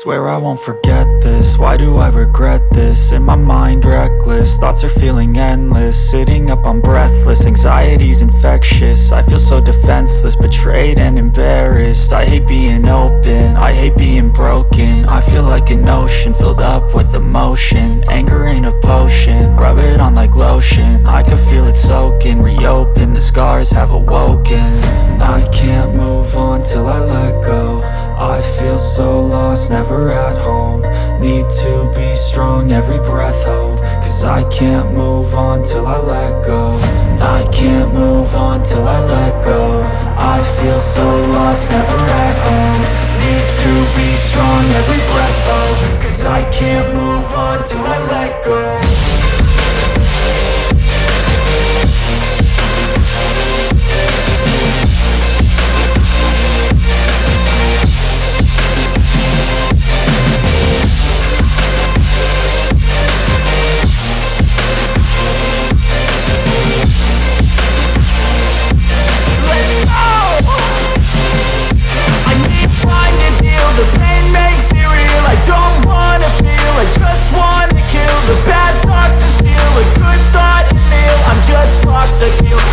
Swear I won't forget this, why do I regret this? In my mind reckless, thoughts are feeling endless. Sitting up I'm breathless, anxiety's infectious. I feel so defenseless, betrayed and embarrassed. I hate being open, I hate being broken. I feel like an ocean filled up with emotion. Anger ain't a potion, rub it on like lotion. I can feel it soaking, reopen, the scars have awoken. I can't move on till I let go. I feel so lost, never at home. Need to be strong, every breath hope. Cause I can't move on till I let go. I can't move on till I let go. I feel so lost, never at home. Need to be strong, every breath hope. Cause I can't move on till I let go.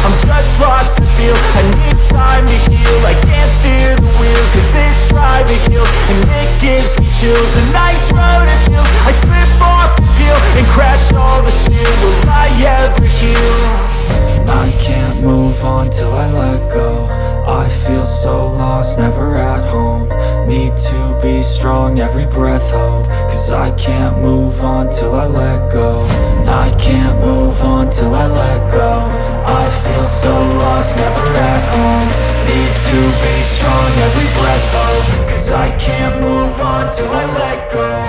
I'm just lost to feel. I need time to heal. I can't steer the wheel, cause this driving kills. And it gives me chills. A nice road to feel. I slip off the peel and crash all the steel. Will I ever heal? I can't move on till I let go. I feel so lost, never at home. Need to be strong, every breath hope. Cause I can't move on till I let go. I can't move on till I let go. I feel so lost, never at home. Need to be strong, every breath hope. Cause I can't move on till I let go.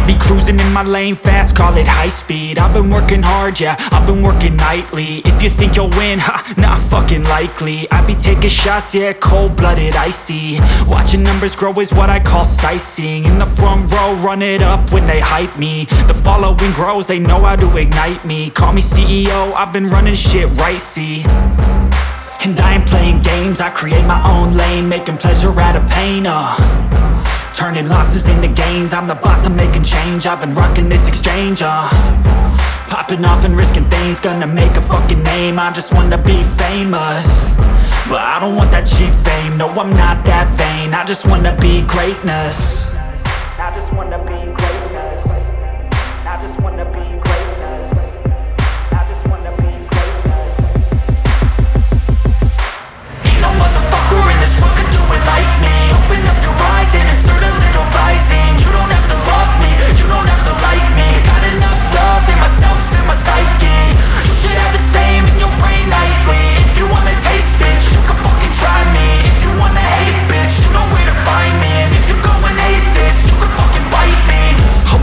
I'll be cruising in my lane fast, call it high speed. I've been working hard, yeah, I've been working nightly. If you think you'll win, ha, not fucking likely. I be taking shots, yeah, cold-blooded, icy. Watching numbers grow is what I call sightseeing. In the front row, run it up when they hype me. The following grows, they know how to ignite me. Call me CEO, I've been running shit right, see. And I ain't playing games, I create my own lane, making pleasure out of pain, turning losses into gains. I'm the boss, I'm making change. I've been rocking this exchange, popping off and risking things. Gonna make a fucking name. I just wanna be famous, but I don't want that cheap fame. No, I'm not that vain. I just wanna be greatness. I just wanna be greatness. I just wanna be greatness. I just wanna be greatness. Ain't no motherfucker in this world could do it like me. Open up your eyes and insert a little rising. You don't have to love me, you don't have to like me. Got enough love in myself and my psyche. You should have the same in your brain nightly. If you wanna taste, bitch, you can fucking try me. If you wanna hate, bitch, you know where to find me. And if you're going hate this, you can fucking bite me.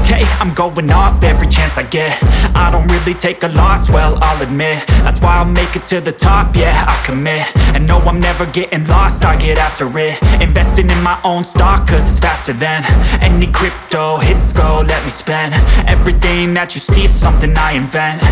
Okay, I'm going off every chance I get. I don't really take a loss, well, I'll admit. That's why I'll make it to the top, yeah, I commit. And no, I'm never getting lost, I get after it. Investing in my own stock, cause it's faster than any crypto hits go, let me spend. Everything that you see is something I invent,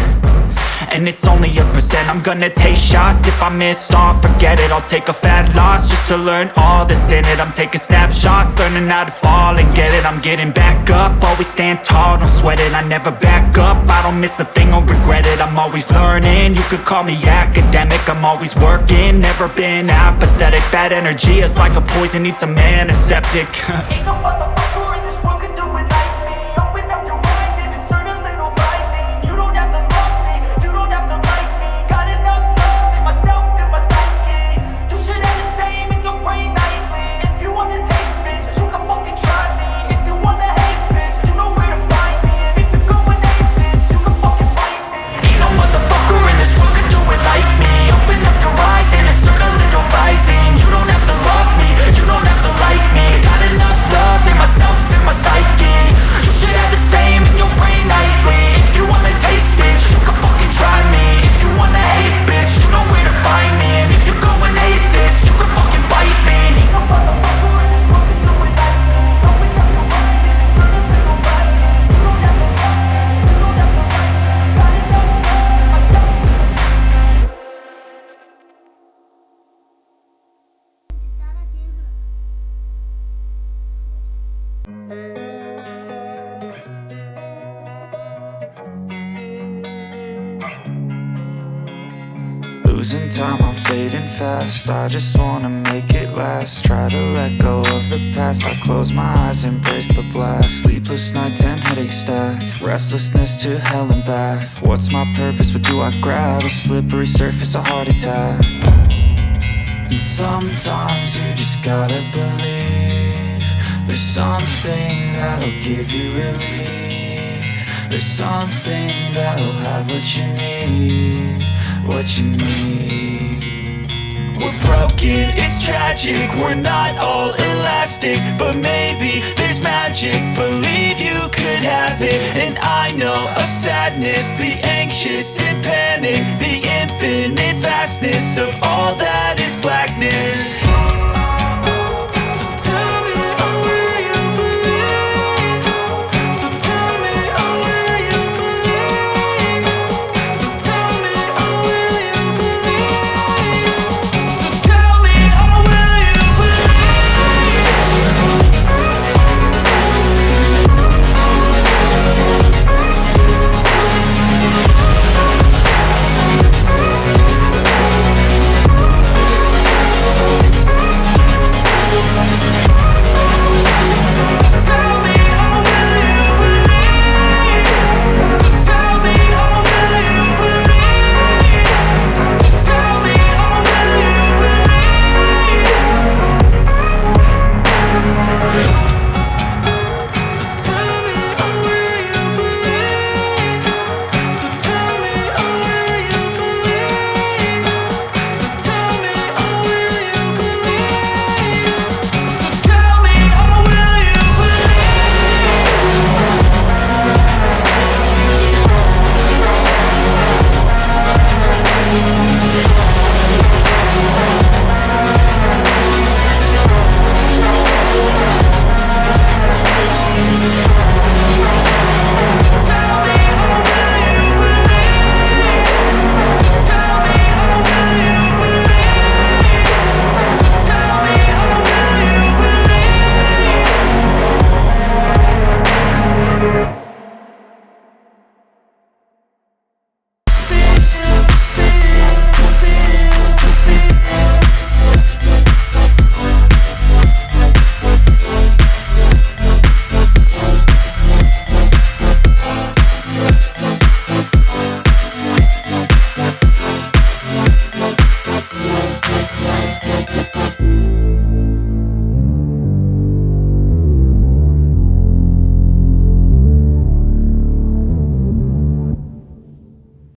and it's only a percent. I'm gonna take shots, if I miss all, forget it. I'll take a fat loss just to learn all that's in it. I'm taking snapshots, learning how to fall and get it. I'm getting back up, always stand tall, don't sweat it. I never back up, I don't miss a thing or regret it. I'm always learning, you could call me academic. I'm always working, never been apathetic. Bad energy is like a poison, needs some antiseptic. Ain't no motherfucker in this world could do it like me. Open up your eyes and insert a little rising. You don't have to love me, you don't have to like me. Got enough love in myself and my psyche. You should have the same in your brain nightly. If you wanna taste, bitch, you can fucking try me. If you wanna hate, bitch, you know where to find me. And if you're going hate this, you can fucking fight me. Ain't no motherfucker in this world could do it like me. Open up your eyes and insert a little rising. You don't have to love me, you don't have to like me. Got enough love in myself and my psyche. You should have the same in your brain nightly. If you wanna taste, bitch, you can fucking try me. If you wanna hate, bitch, you know where to find me. And if you're going hate this, you can fucking bite me. Ain't no motherfucker in this world can do it like me. Open up your eyes and insert a little rising. You don't have to love me, you don't have to like me. Got enough love in myself. Losing time, I'm fading fast. I just wanna make it last. Try to let go of the past. I close my eyes, embrace the blast. Sleepless nights and headaches stack. Restlessness to hell and back. What's my purpose? What do I grab? A slippery surface, a heart attack. And sometimes you just gotta believe there's something that'll give you relief. There's something that'll have what you need, what you need. We're broken, it's tragic, we're not all elastic. But maybe there's magic, believe you could have it. And I know of sadness, the anxious and panic, the infinite vastness of all that is blackness.